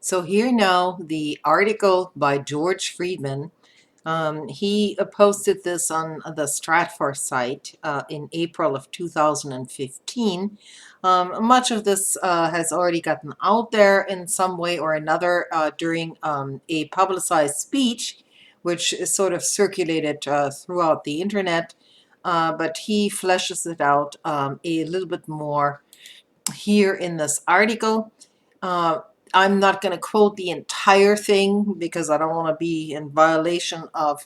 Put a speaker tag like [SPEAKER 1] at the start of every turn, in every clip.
[SPEAKER 1] So here now, the article by George Friedman. He posted this on the Stratfor site in April of 2015. Much of this has already gotten out there in some way or another during a publicized speech, which is sort of circulated throughout the internet. But he fleshes it out a little bit more here in this article. Uh, I'm not going to quote the entire thing because I don't want to be in violation of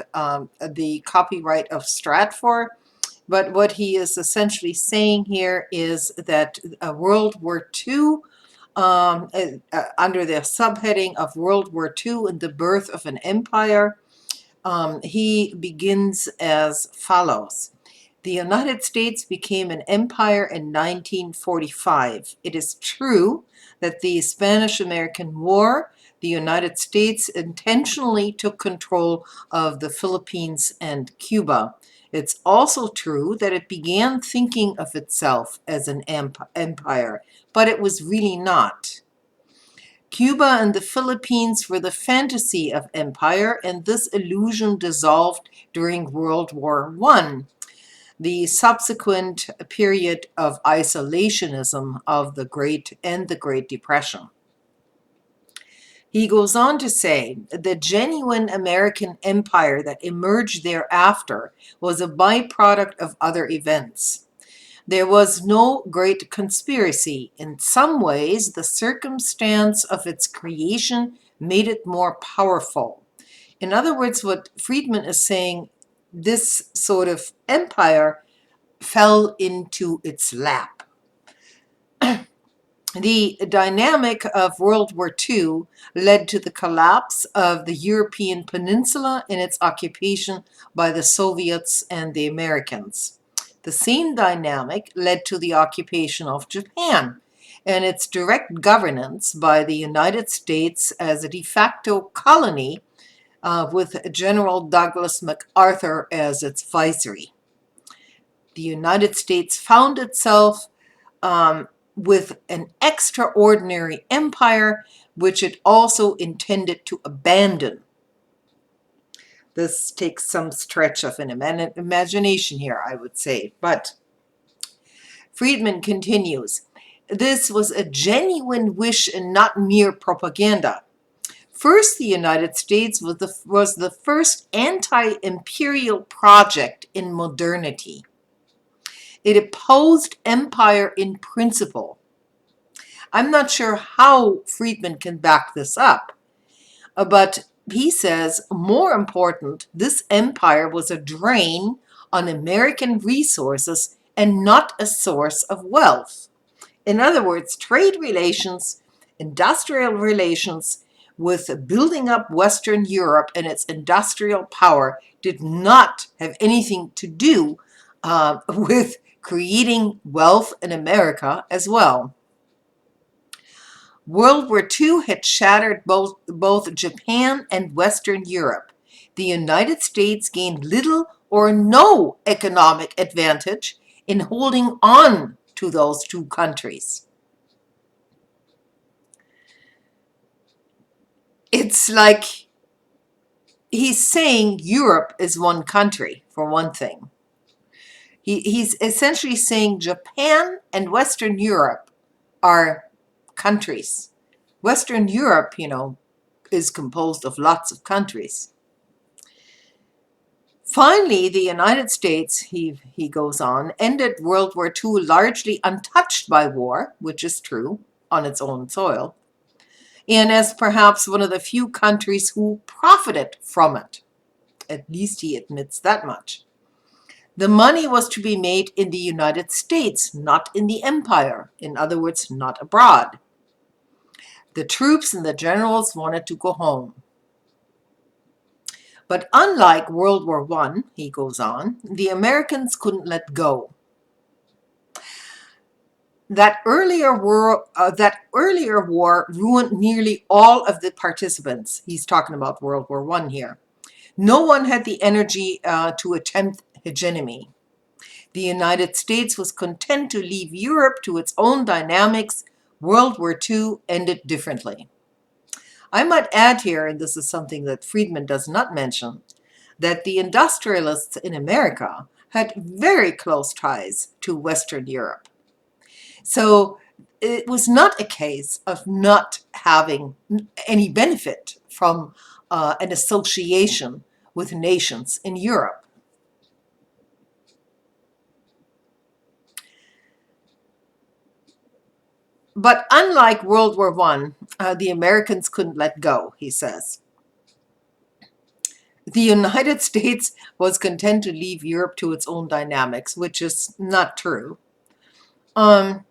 [SPEAKER 1] the copyright of Stratfor. But what he is essentially saying here is that World War II, under the subheading of World War II and the birth of an empire, he begins as follows. The United States became an empire in 1945. It is true that the Spanish-American War, the United States intentionally took control of the Philippines and Cuba. It's also true that it began thinking of itself as an empire, but it was really not. Cuba and the Philippines were the fantasy of empire, and this illusion dissolved during World War I, the subsequent period of isolationism of the Great Depression. He goes on to say, the genuine American empire that emerged thereafter was a byproduct of other events. There was no great conspiracy. In some ways, the circumstance of its creation made it more powerful. In other words, what Friedman is saying, this sort of empire fell into its lap. The dynamic of World War II led to the collapse of the European peninsula and its occupation by the Soviets and the Americans. The same dynamic led to the occupation of Japan and its direct governance by the United States as a de facto colony with General Douglas MacArthur as its viceroy. The United States found itself with an extraordinary empire, which it also intended to abandon. This takes some stretch of an imagination here, I would say. But Friedman continues, this was a genuine wish and not mere propaganda. First, the United States was the first anti-imperial project in modernity. It opposed empire in principle. I'm not sure how Friedman can back this up, but he says, more important, this empire was a drain on American resources and not a source of wealth. In other words, trade relations, industrial relations with building up Western Europe and its industrial power did not have anything to do with creating wealth in America as well. World War II had shattered both Japan and Western Europe. The United States gained little or no economic advantage in holding on to those two countries. It's like he's saying Europe is one country, for one thing. He's essentially saying Japan and Western Europe are countries. Western Europe, is composed of lots of countries. Finally, the United States, he goes on, ended World War II largely untouched by war, which is true, on its own soil, and as perhaps one of the few countries who profited from it. At least he admits that much. The money was to be made in the United States, not in the empire. In other words, not abroad. The troops and the generals wanted to go home. But unlike World War I, he goes on, the Americans couldn't let go. That earlier war ruined nearly all of the participants. He's talking about World War I here. No one had the energy to attempt hegemony. The United States was content to leave Europe to its own dynamics. World War II ended differently. I might add here, and this is something that Friedman does not mention, that the industrialists in America had very close ties to Western Europe. So it was not a case of not having any benefit from an association with nations in Europe. But unlike World War I, the Americans couldn't let go, he says. The United States was content to leave Europe to its own dynamics, which is not true. Um,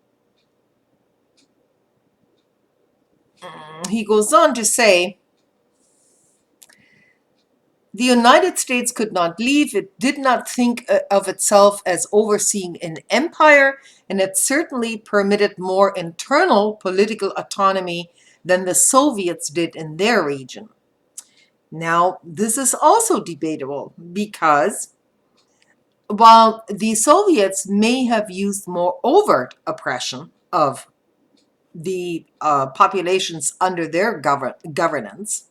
[SPEAKER 1] he goes on to say, the United States could not leave. It did not think of itself as overseeing an empire, and it certainly permitted more internal political autonomy than the Soviets did in their region. Now, this is also debatable because while the Soviets may have used more overt oppression of the populations under their governance,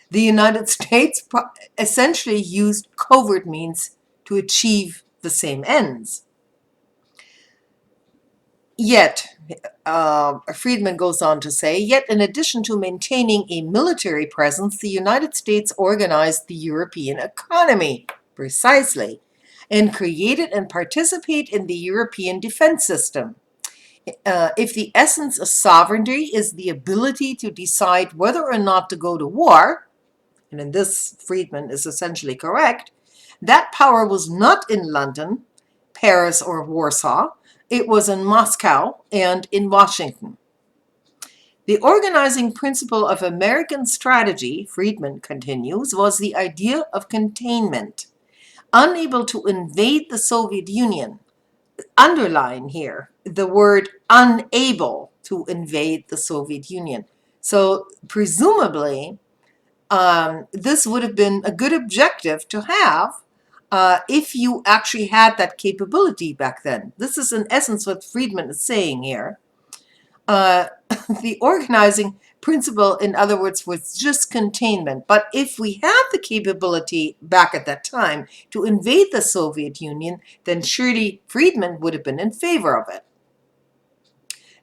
[SPEAKER 1] the United States essentially used covert means to achieve the same ends. Yet, Friedman goes on to say, yet in addition to maintaining a military presence, the United States organized the European economy, precisely, and created and participate in the European defense system. If the essence of sovereignty is the ability to decide whether or not to go to war, and in this Friedman is essentially correct, that power was not in London, Paris, or Warsaw. It was in Moscow and in Washington. The organizing principle of American strategy, Friedman continues, was the idea of containment. Unable to invade the Soviet Union, underline here the word unable to invade the Soviet Union. So presumably, this would have been a good objective to have if you actually had that capability back then. This is in essence what Friedman is saying here. The organizing principle, in other words, was just containment. But if we had the capability back at that time to invade the Soviet Union, then surely Friedman would have been in favor of it.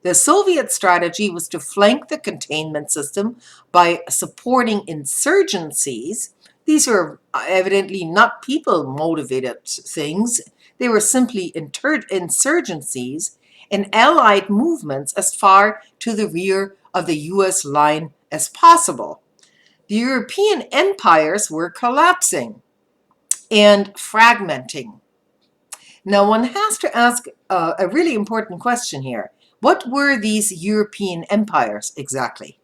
[SPEAKER 1] The Soviet strategy was to flank the containment system by supporting insurgencies. These were evidently not people-motivated things. They were simply insurgencies and allied movements as far to the rear of the US line as possible. The European empires were collapsing and fragmenting. Now, one has to ask a really important question here. What were these European empires exactly?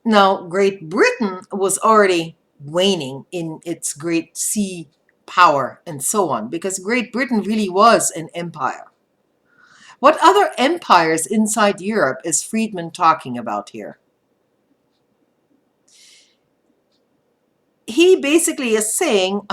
[SPEAKER 1] Now, Great Britain was already waning in its great sea power and so on, because Great Britain really was an empire. What other empires inside Europe is Friedman talking about here? He basically is saying,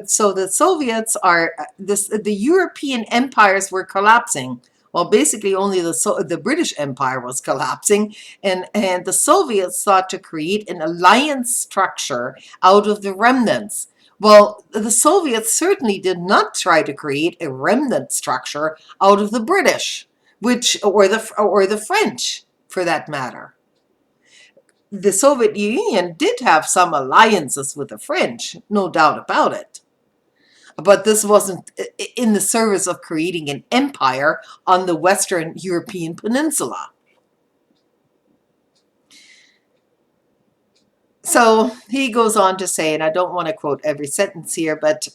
[SPEAKER 1] so the Soviets are, the European empires were collapsing. Well, basically only the British Empire was collapsing, and the Soviets sought to create an alliance structure out of the remnants. Well, the Soviets certainly did not try to create a remnant structure out of the British, or the French, for that matter. The Soviet Union did have some alliances with the French, no doubt about it. But this wasn't in the service of creating an empire on the Western European peninsula. So he goes on to say, and I don't want to quote every sentence here, but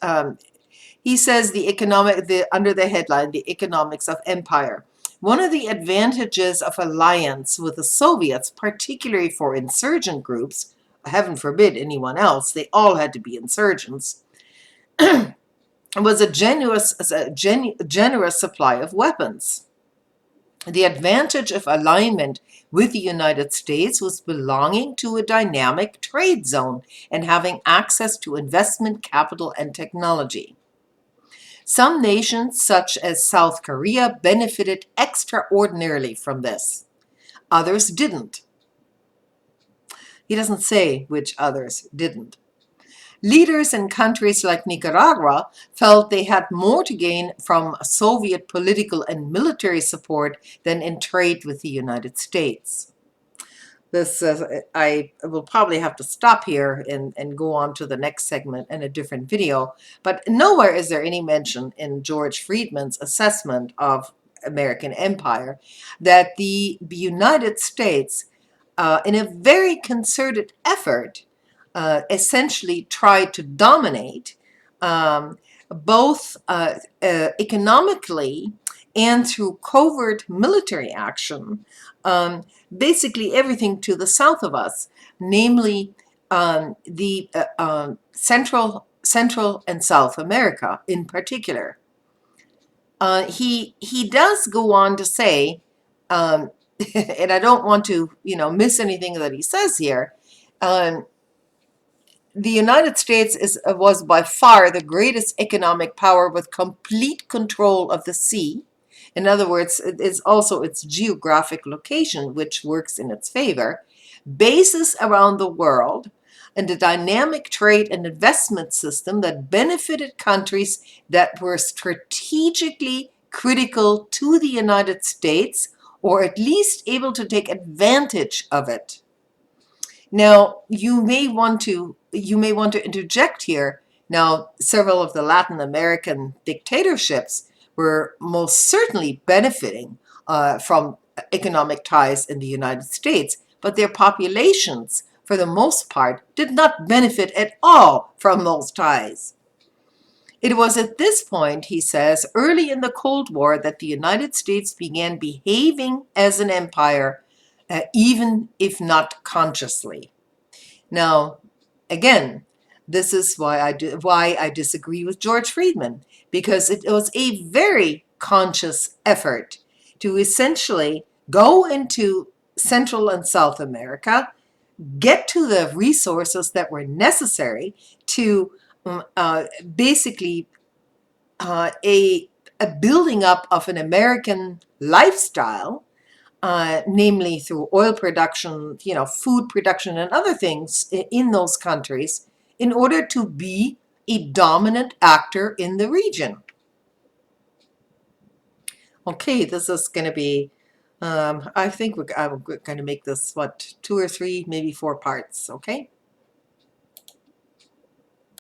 [SPEAKER 1] he says under the headline, the economics of empire. One of the advantages of alliance with the Soviets, particularly for insurgent groups, heaven forbid anyone else, they all had to be insurgents, was a generous supply of weapons. The advantage of alignment with the United States was belonging to a dynamic trade zone and having access to investment capital and technology. Some nations, such as South Korea, benefited extraordinarily from this. Others didn't. He doesn't say which others didn't. Leaders in countries like Nicaragua felt they had more to gain from Soviet political and military support than in trade with the United States. This I will probably have to stop here and go on to the next segment in a different video, but nowhere is there any mention in George Friedman's assessment of American empire that the United States, in a very concerted effort, essentially tried to dominate both economically and through covert military action, basically everything to the south of us, namely the Central and South America in particular. He does go on to say, and I don't want to miss anything that he says here. The United States was by far the greatest economic power with complete control of the sea. In other words, it is also its geographic location, which works in its favor, bases around the world, and a dynamic trade and investment system that benefited countries that were strategically critical to the United States, or at least able to take advantage of it. Now, you may want to interject here. Now, several of the Latin American dictatorships were most certainly benefiting from economic ties in the United States, but their populations, for the most part, did not benefit at all from those ties. It was at this point, he says, early in the Cold War that the United States began behaving as an empire, even if not consciously. Now, again, this is why I disagree with George Friedman, because it was a very conscious effort to essentially go into Central and South America, get to the resources that were necessary to basically a building up of an American lifestyle, namely through oil production, food production and other things in those countries, in order to be a dominant actor in the region. Okay, this is going to be, I think I'm going to make this, 2 or 3, maybe 4 parts, okay?